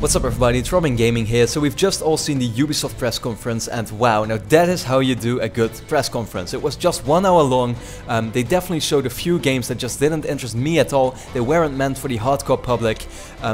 What's up everybody, it's RobinGaming here. So we've just all seen the Ubisoft press conference and wow, now that is how you do a good press conference. It was just 1 hour long. They definitely showed a few games that just didn't interest me at all. They weren't meant for the hardcore public.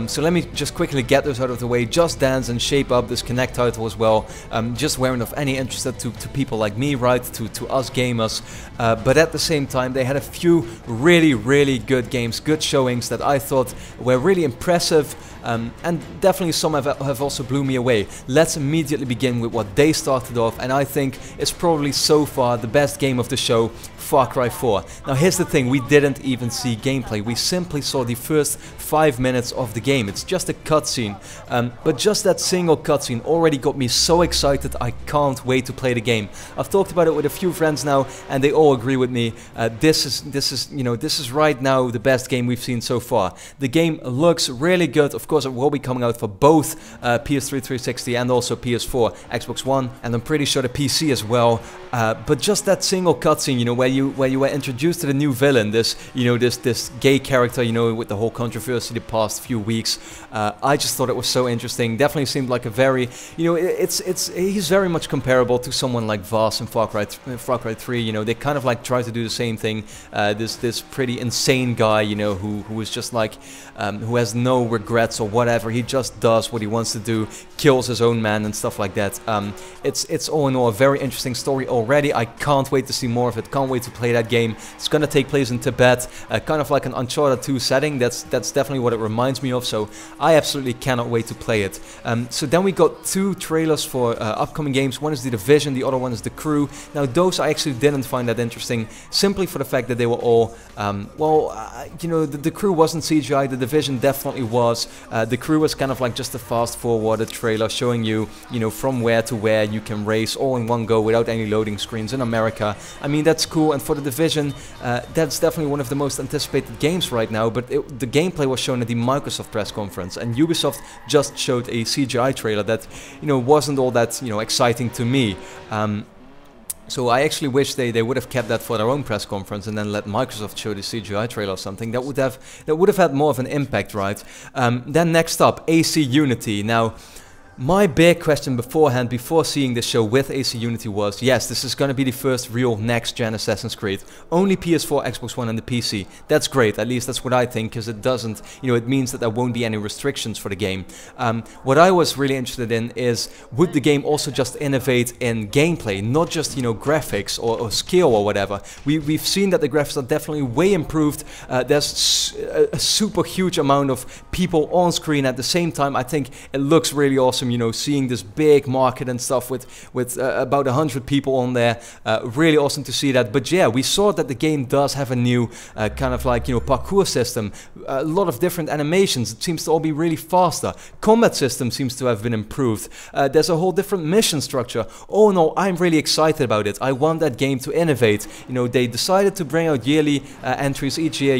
So let me just quickly get those out of the way. Just Dance and Shape Up, this Connect title as well. Just weren't of any interest to people like me, right? To us gamers. But at the same time, they had a few really good games, good showings that I thought were really impressive. And definitely some have also blew me away. Let's immediately begin with what they started off, and I think is probably so far the best game of the show, Far Cry 4. Now here's the thing, we didn't even see gameplay, we simply saw the first 5 minutes of the game. It's just a cutscene, but just that single cutscene already got me so excited. I can't wait to play the game. I've talked about it with a few friends now, and they all agree with me. This is right now the best game we've seen so far. The game looks really good. Of course, it will be coming out for both PS3 360 and also PS4, Xbox One, and I'm pretty sure the PC as well. But just that single cutscene, where you were introduced to the new villain, this gay character, with the whole controversy the past few weeks. I just thought it was so interesting. Definitely seemed like a very, he's very much comparable to someone like Voss in Far Cry 3. They kind of like try to do the same thing. This pretty insane guy, who is just like, who has no regrets or whatever. He just does what he wants to do, kills his own man and stuff like that. It's all in all a very interesting story already. I can't wait to see more of it. Can't wait to play that game. It's gonna take place in Tibet, kind of like an Uncharted 2 setting. That's definitely what it reminds me of. So I absolutely cannot wait to play it. So then we got 2 trailers for upcoming games. One is The Division, the other one is The Crew. Now those I actually didn't find that interesting, simply for the fact that they were all, the Crew wasn't CGI. The Division definitely was. The Crew was kind of like just a fast-forwarded trailer showing you, from where to where you can race all in one go without any loading screens in America. I mean, that's cool, and for The Division, that's definitely one of the most anticipated games right now, but the gameplay was shown at the Microsoft press conference, and Ubisoft just showed a CGI trailer that, wasn't all that, exciting to me. So I actually wish they would have kept that for their own press conference and then let Microsoft show the CGI trailer or something. That would have had more of an impact, right? Then next up, AC Unity. Now, my big question beforehand, before seeing this show with AC Unity was, yes, this is going to be the first real next-gen Assassin's Creed. Only PS4, Xbox One and the PC. That's great, at least that's what I think, because it doesn't, it means that there won't be any restrictions for the game. What I was really interested in is, would the game also just innovate in gameplay, not just, graphics or skill or whatever. We've seen that the graphics are definitely way improved. There's a super huge amount of people on screen at the same time. I think it looks really awesome. Seeing this big market and stuff with about 100 people on there, really awesome to see that. But yeah, we saw that the game does have a new kind of like parkour system, a lot of different animations. It seems to all be really faster. Combat system seems to have been improved. There's a whole different mission structure. All in all, I'm really excited about it. I want that game to innovate. They decided to bring out yearly entries each year.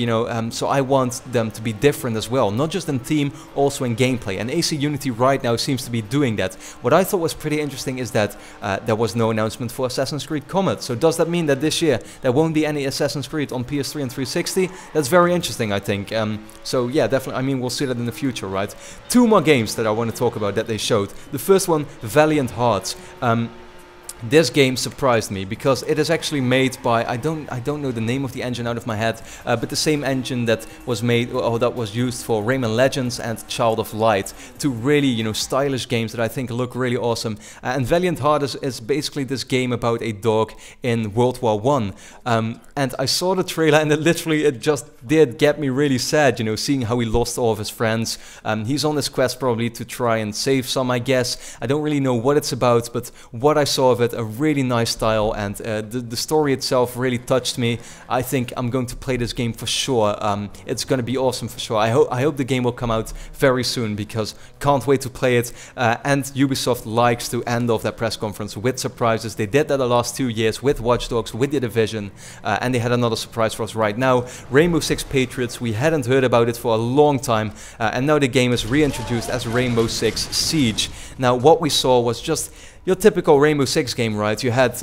So I want them to be different as well, not just in theme, also in gameplay. And AC Unity right now seems to be doing that. What I thought was pretty interesting is that there was no announcement for Assassin's Creed Comet. So does that mean that this year there won't be any Assassin's Creed on PS3 and 360? That's very interesting, I think. So yeah, definitely, I mean, we'll see that in the future, right? 2 more games that I want to talk about that they showed. The first one, Valiant Hearts. This game surprised me because it is actually made by, I don't know the name of the engine out of my head, but the same engine that was made, or that was used for Rayman Legends and Child of Light, 2 really stylish games that I think look really awesome. And Valiant Hearts is basically this game about a dog in World War I. And I saw the trailer and it just did get me really sad, seeing how he lost all of his friends. He's on this quest probably to try and save some, I guess. I don't really know what it's about, but what I saw of it, a really nice style, and the story itself really touched me. I think I'm going to play this game for sure. It's going to be awesome for sure. I hope the game will come out very soon, because can't wait to play it. And Ubisoft likes to end off that press conference with surprises. They did that the last 2 years with Watch Dogs, with The Division, and they had another surprise for us right now. Rainbow Six Patriots. We hadn't heard about it for a long time, and now the game is reintroduced as Rainbow Six Siege. Now what we saw was just your typical Rainbow Six game, right? You had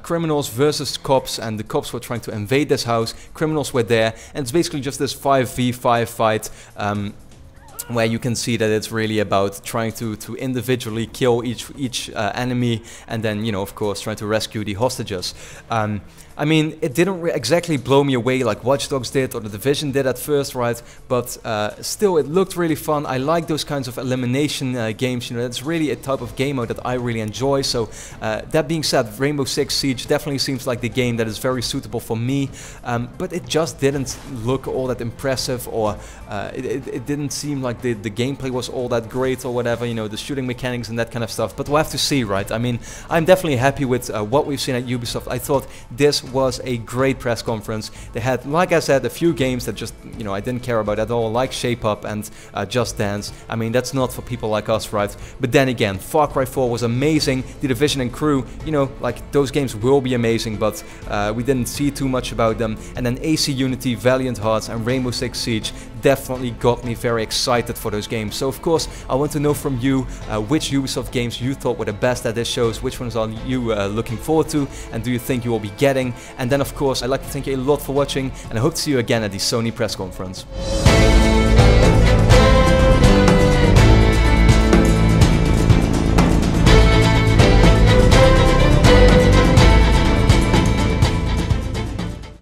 criminals versus cops, and the cops were trying to invade this house. Criminals were there, and it's basically just this 5v5 fight. where you can see that it's really about trying to individually kill each enemy, and then, you know, of course, trying to rescue the hostages. I mean, it didn't exactly blow me away like Watch Dogs did or The Division did at first, right? But still, it looked really fun. I like those kinds of elimination games, you know, that's really a type of game mode that I really enjoy. So that being said, Rainbow Six Siege definitely seems like the game that is very suitable for me, but it just didn't look all that impressive, or it didn't seem like the gameplay was all that great or whatever, you know, the shooting mechanics and that kind of stuff. But we'll have to see, right? I mean, I'm definitely happy with what we've seen at Ubisoft. I thought this was a great press conference. They had, like I said, a few games that just, you know, I didn't care about at all, like Shape Up and Just Dance. I mean, that's not for people like us, right? But then again, Far Cry 4 was amazing. The Division and Crew, you know, like those games will be amazing, but we didn't see too much about them. And then AC Unity, Valiant Hearts and Rainbow Six Siege definitely got me very excited for those games. So of course, I want to know from you which Ubisoft games you thought were the best at this shows, which ones are you looking forward to, and do you think you will be getting? And then of course, I'd like to thank you a lot for watching, and I hope to see you again at the Sony press conference.